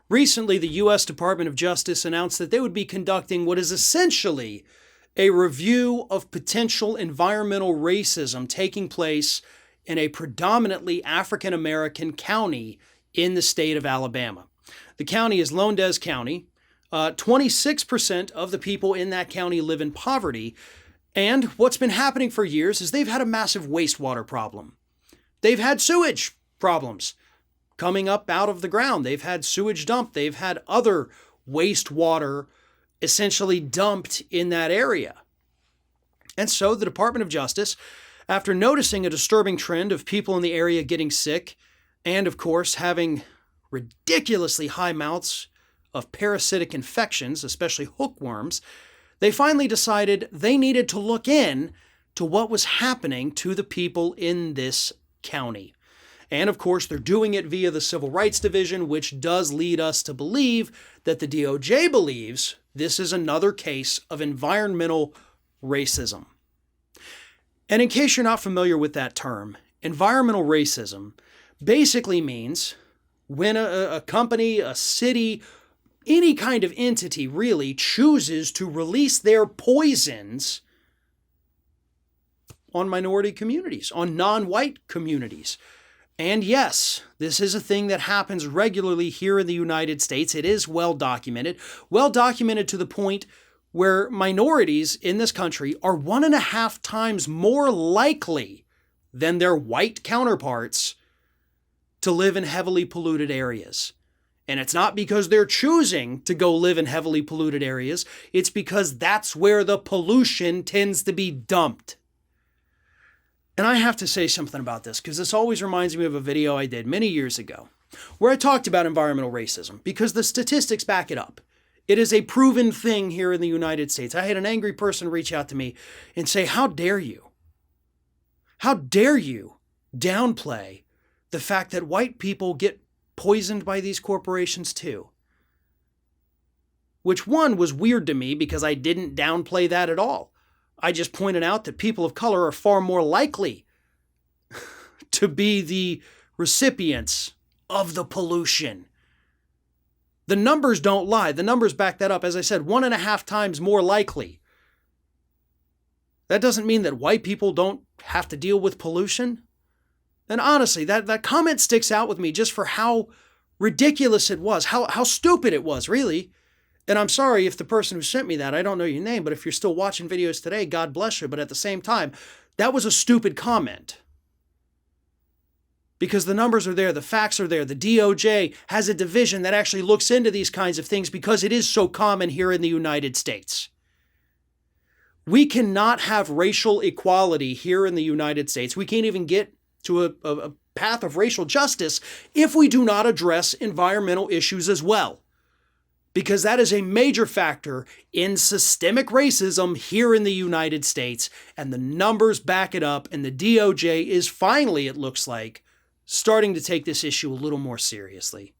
Recently, the U.S. Department of Justice announced that they would be conducting what is essentially a review of potential environmental racism taking place in a predominantly African American county in the state of Alabama. The county is Lowndes County. 26% of the people in that county live in poverty. And what's been happening for years is they've had a massive wastewater problem. They've had sewage problems coming up out of the ground. They've had sewage dumped. They've had other wastewater essentially dumped in that area. And so the Department of Justice, after noticing a disturbing trend of people in the area getting sick, and of course having ridiculously high amounts of parasitic infections, especially hookworms, they finally decided they needed to look in to what was happening to the people in this county. And of course, they're doing it via the Civil Rights Division, which does lead us to believe that the DOJ believes this is another case of environmental racism. And in case you're not familiar with that term, environmental racism basically means when a company, a city, any kind of entity really chooses to release their poisons on minority communities, on non-white communities. And yes, this is a thing that happens regularly here in the United States. It is well documented to the point where minorities in this country are 1.5 times more likely than their white counterparts to live in heavily polluted areas. And it's not because they're choosing to go live in heavily polluted areas. It's because that's where the pollution tends to be dumped. And I have to say something about this because this always reminds me of a video I did many years ago where I talked about environmental racism because the statistics back it up. It is a proven thing here in the United States. I had an angry person reach out to me and say, how dare you? How dare you downplay the fact that white people get poisoned by these corporations too? Which one was weird to me because I didn't downplay that at all. I just pointed out that people of color are far more likely to be the recipients of the pollution. The numbers don't lie. The numbers back that up. As I said, 1.5 times more likely. That doesn't mean that white people don't have to deal with pollution. And honestly, that comment sticks out with me just for how ridiculous it was, how stupid it was, really. And I'm sorry if the person who sent me that, I don't know your name, but if you're still watching videos today, God bless you. But at the same time, that was a stupid comment. Because the numbers are there, the facts are there. The DOJ has a division that actually looks into these kinds of things because it is so common here in the United States. We cannot have racial equality here in the United States. We can't even get to a path of racial justice if we do not address environmental issues as well. Because that is a major factor in systemic racism here in the United States, and the numbers back it up, and the DOJ is finally, it looks like, starting to take this issue a little more seriously.